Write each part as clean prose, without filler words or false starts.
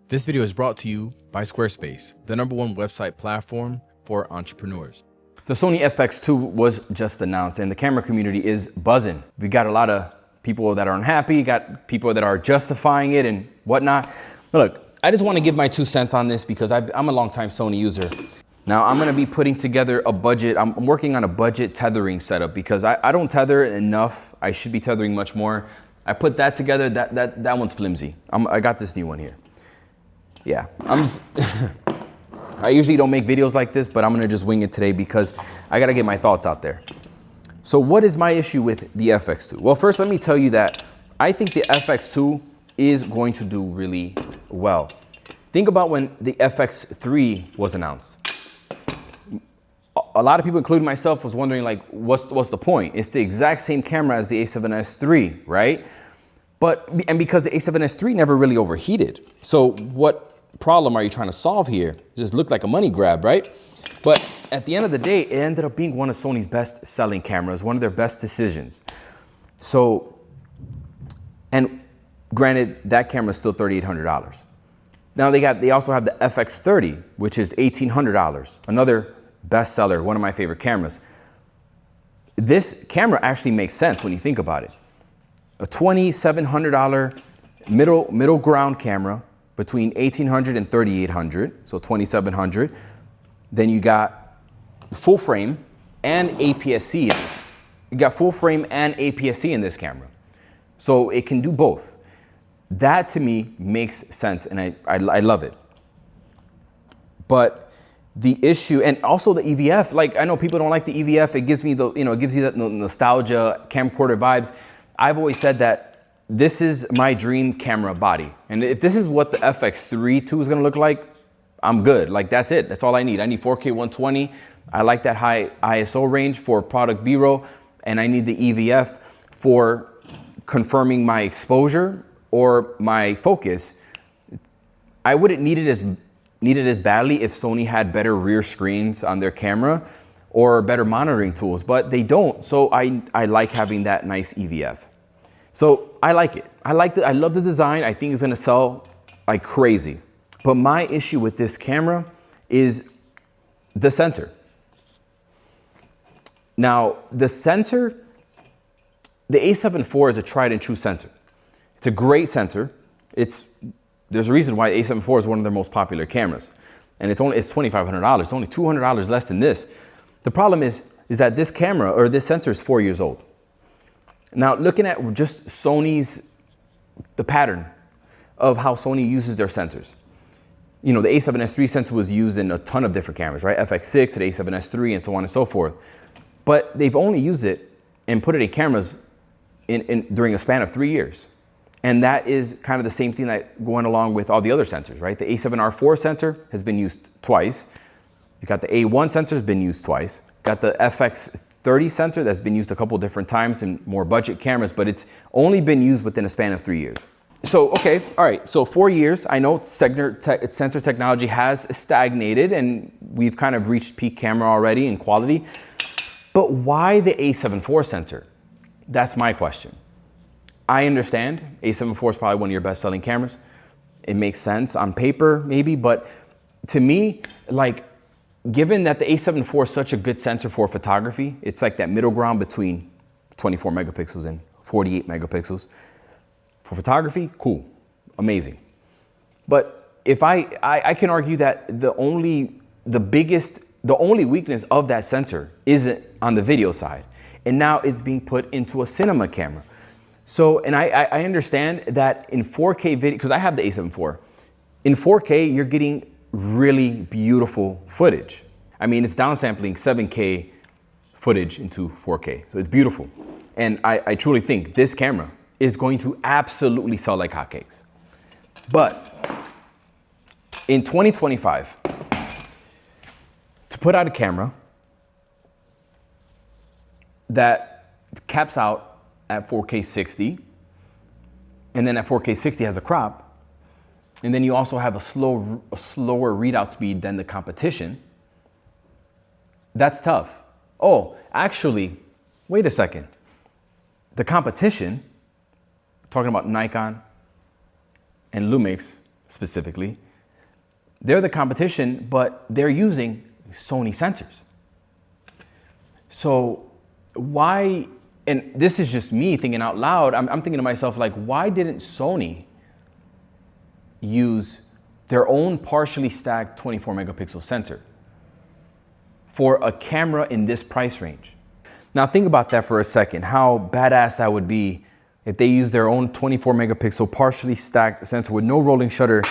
This video is brought to you by Squarespace, the #1 website platform for entrepreneurs. The Sony FX2 was just announced and the camera community is buzzing. We got a lot of people that are unhappy, got people that are justifying it and whatnot. Look, I just want to give my 2 cents on this because I'm a longtime Sony user. Now I'm going to be putting together a budget. I'm working on a budget tethering setup because I don't tether enough. I should be tethering much more. I put that together. That one's flimsy. I got this new one here. Yeah, I usually don't make videos like this, but I'm gonna just wing it today because I gotta get my thoughts out there. So what is my issue with the FX2? Well, first let me tell you that I think the FX2 is going to do really well. Think about when the FX3 was announced. A lot of people, including myself, was wondering like, what's the point? It's the exact same camera as the A7S III, right? And because the A7S III never really overheated. So what problem are you trying to solve here? It just looked like a money grab, right? But at the end of the day, it ended up being one of Sony's best selling cameras, one of their best decisions. So, and granted, that camera is still $3,800. Now they also have the FX30, which is $1,800, another bestseller, one of my favorite cameras. This camera actually makes sense when you think about it. A $2,700 middle ground camera between $1,800 and $3,800, so $2,700. Then you got full frame and APS-C in this. You got full frame and APS-C in this camera. So it can do both. That to me makes sense and I love it. But the issue, and also the EVF, like I know people don't like the EVF. It gives me it gives you that nostalgia camcorder vibes. I've always said that this is my dream camera body. And if this is what the FX3 II is gonna look like, I'm good. Like that's it, that's all I need. I need 4K 120. I like that high ISO range for product B-roll. And I need the EVF for confirming my exposure or my focus. I wouldn't need it as badly if Sony had better rear screens on their camera or better monitoring tools, but they don't. So I like having that nice EVF. So I like it. I love the design. I think it's gonna sell like crazy. But my issue with this camera is the sensor. Now, the sensor, the A7 IV is a tried and true sensor. It's a great sensor. There's a reason why the A7 IV is one of their most popular cameras. And it's $2,500. It's only $200 less than this. The problem is that this camera or this sensor is 4 years old. Now, looking at just the pattern of how Sony uses their sensors. You know, the A7S III sensor was used in a ton of different cameras, right? FX6 to the A7S III and so on and so forth. But they've only used it and put it in cameras during a span of 3 years. And that is kind of the same thing that going along with all the other sensors, right? The A7R4 sensor has been used twice. You got the A1 sensor has been used twice. Got the FX30 sensor that's been used a couple different times in more budget cameras, but it's only been used within a span of 3 years. So, okay, all right, so 4 years, I know sensor technology has stagnated and we've kind of reached peak camera already in quality, but why the A7 IV sensor? That's my question. I understand A7 IV is probably one of your best selling cameras. It makes sense on paper maybe, but to me, like, given that the A7 IV is such a good sensor for photography, it's like that middle ground between 24 megapixels and 48 megapixels. For photography, cool, amazing. But if I can argue that the only weakness of that sensor isn't on the video side. And now it's being put into a cinema camera. So, and I understand that in 4K video, because I have the A7 IV, in 4K, you're getting really beautiful footage. I mean, it's downsampling 7K footage into 4K, so it's beautiful. And I truly think this camera is going to absolutely sell like hotcakes. But in 2025, to put out a camera that caps out at 4K 60, and then at 4K 60 has a crop, and then you also have a slower readout speed than the competition, that's tough. Oh, actually, wait a second. The competition, talking about Nikon and Lumix, specifically, they're the competition, but they're using Sony sensors. So why, and this is just me thinking out loud, I'm thinking to myself, like, why didn't Sony use their own partially stacked 24 megapixel sensor for a camera in this price range? Now think about that for a second, how badass that would be if they use their own 24 megapixel partially stacked sensor with no rolling shutter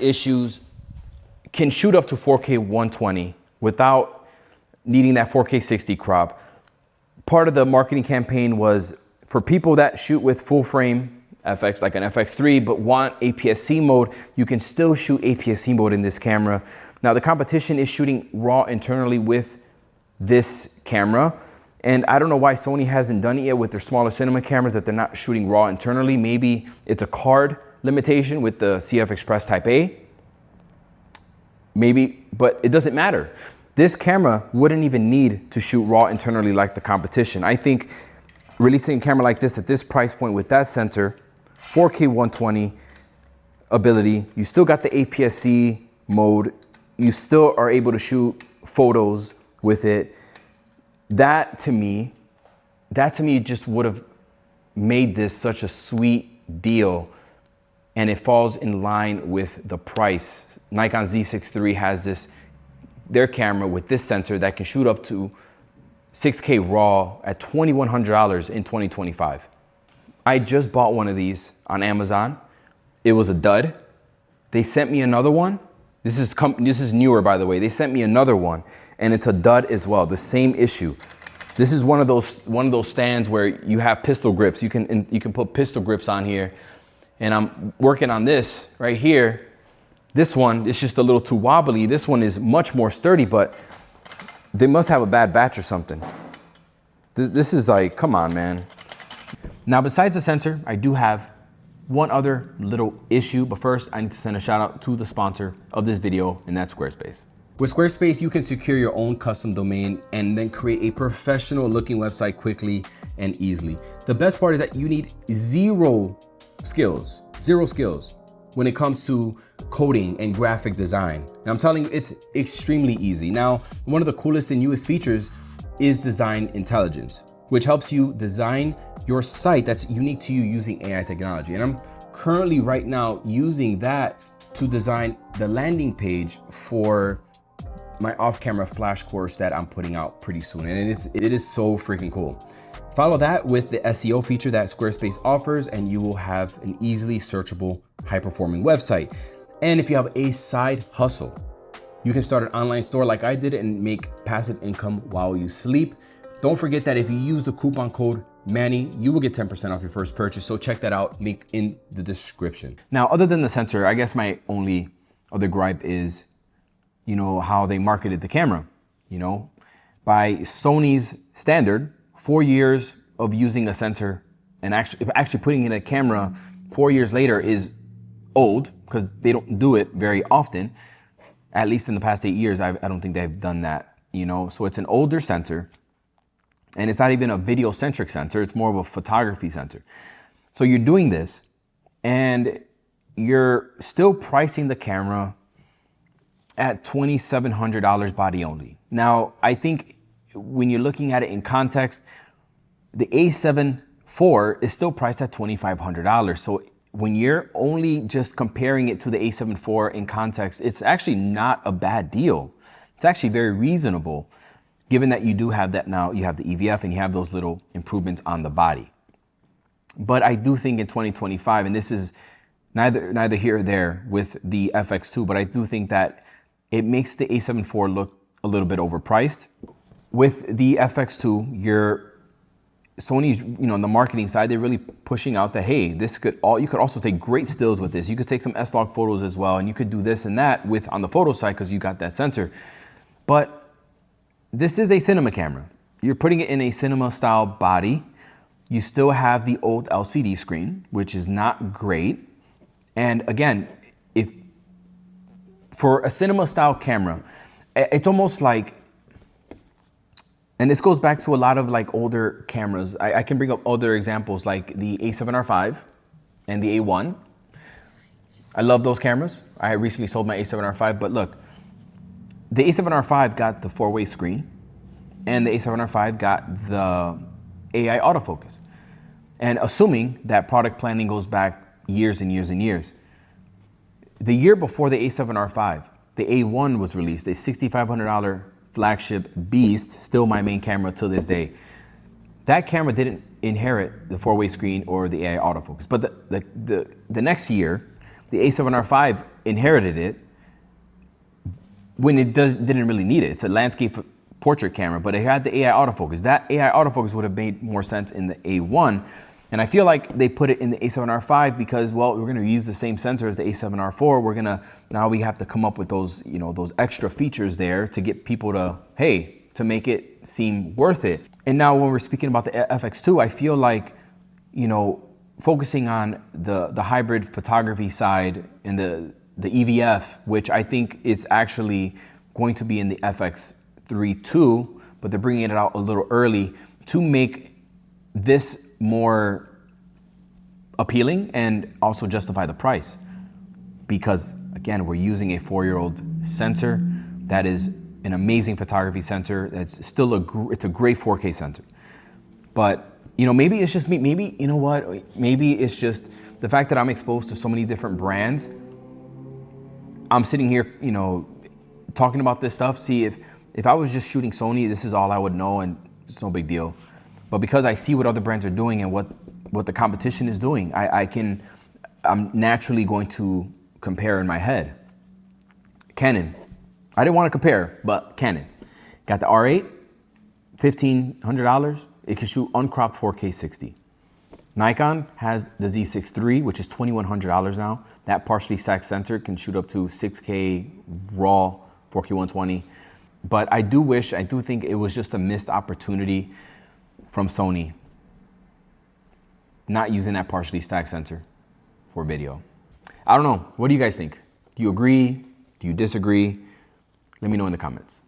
issues, can shoot up to 4K 120 without needing that 4K 60 crop. Part of the marketing campaign was for people that shoot with full frame FX, like an FX3, but want APS-C mode, you can still shoot APS-C mode in this camera. Now the competition is shooting RAW internally with this camera. And I don't know why Sony hasn't done it yet with their smaller cinema cameras, that they're not shooting RAW internally. Maybe it's a card limitation with the CF Express Type A. Maybe, but it doesn't matter. This camera wouldn't even need to shoot RAW internally like the competition. I think releasing a camera like this at this price point with that sensor, 4K 120 ability, you still got the APS-C mode, you still are able to shoot photos with it. That to me just would have made this such a sweet deal, and it falls in line with the price. Nikon Z6 III has their camera with this sensor that can shoot up to 6K RAW at $2,100 in 2025. I just bought one of these on Amazon. It was a dud. They sent me another one. This is newer, by the way. They sent me another one, and it's a dud as well. The same issue. This is one of those stands where you have pistol grips. You can put pistol grips on here, and I'm working on this right here. This one is just a little too wobbly. This one is much more sturdy, but they must have a bad batch or something. This is like, come on, man. Now, besides the sensor, I do have one other little issue, but first I need to send a shout out to the sponsor of this video, and that's Squarespace. With Squarespace, you can secure your own custom domain and then create a professional looking website quickly and easily. The best part is that you need zero skills when it comes to coding and graphic design. And I'm telling you, it's extremely easy. Now, one of the coolest and newest features is Design Intelligence, which helps you design your site that's unique to you using AI technology. And I'm currently right now using that to design the landing page for my off-camera flash course that I'm putting out pretty soon. And it is so freaking cool. Follow that with the SEO feature that Squarespace offers, and you will have an easily searchable, high-performing website. And if you have a side hustle, you can start an online store like I did and make passive income while you sleep. Don't forget that if you use the coupon code Manny, you will get 10% off your first purchase. So check that out, link in the description. Now, other than the sensor, I guess my only other gripe is, how they marketed the camera. By Sony's standard, 4 years of using a sensor and actually putting in a camera 4 years later is old, because they don't do it very often. At least in the past 8 years, I don't think they've done that, So it's an older sensor, and it's not even a video-centric sensor. It's more of a photography sensor. So you're doing this, and you're still pricing the camera at $2,700 body only. Now, I think when you're looking at it in context, the A7 IV is still priced at $2,500. So when you're only just comparing it to the A7 IV in context, it's actually not a bad deal. It's actually very reasonable, given that you do have that now. You have the EVF and you have those little improvements on the body. But I do think in 2025, and this is neither here or there with the FX2, but I do think that it makes the A7 IV look a little bit overpriced. With the FX2, Sony's, on the marketing side, they're really pushing out that, hey, you could also take great stills with this. You could take some S-Log photos as well, and you could do this and that on the photo side because you got that sensor. But this is a cinema camera. You're putting it in a cinema style body. You still have the old LCD screen, which is not great. And again, for a cinema style camera, it's almost like, and this goes back to a lot of like older cameras. I can bring up other examples like the A7R5 and the A1. I love those cameras. I recently sold my A7R5, but look, the A7R5 got the 4-way screen, and the A7R5 got the AI autofocus. And assuming that product planning goes back years and years and years, the year before the A7R5, the A1 was released, a $6,500 flagship beast, still my main camera till this day. That camera didn't inherit the 4-way screen or the AI autofocus. But the next year, the A7R5 inherited it when it didn't really need it. It's a landscape portrait camera, but it had the AI autofocus. That AI autofocus would have made more sense in the A1. And I feel like they put it in the A7R5 because, well, we're gonna use the same sensor as the A7R4. Now we have to come up with those, those extra features there to get people to make it seem worth it. And now when we're speaking about the FX2, I feel like, focusing on the hybrid photography side and the EVF, which I think is actually going to be in the FX3 too, but they're bringing it out a little early to make this more appealing and also justify the price. Because again, we're using a 4-year-old sensor that is an amazing photography sensor. That's still it's a great 4K sensor. But maybe it's just me. Maybe, maybe it's just the fact that I'm exposed to so many different brands. I'm sitting here, talking about this stuff. See, if I was just shooting Sony, this is all I would know and it's no big deal. But because I see what other brands are doing and what the competition is doing, I'm naturally going to compare in my head. Canon. I didn't want to compare, but Canon. Got the R8, $1,500. It can shoot uncropped 4K 60. Nikon has the Z6 III, which is $2,100 now. That partially stacked sensor can shoot up to 6K raw 4K 120. But I do think it was just a missed opportunity from Sony not using that partially stacked sensor for video. I don't know. What do you guys think? Do you agree? Do you disagree? Let me know in the comments.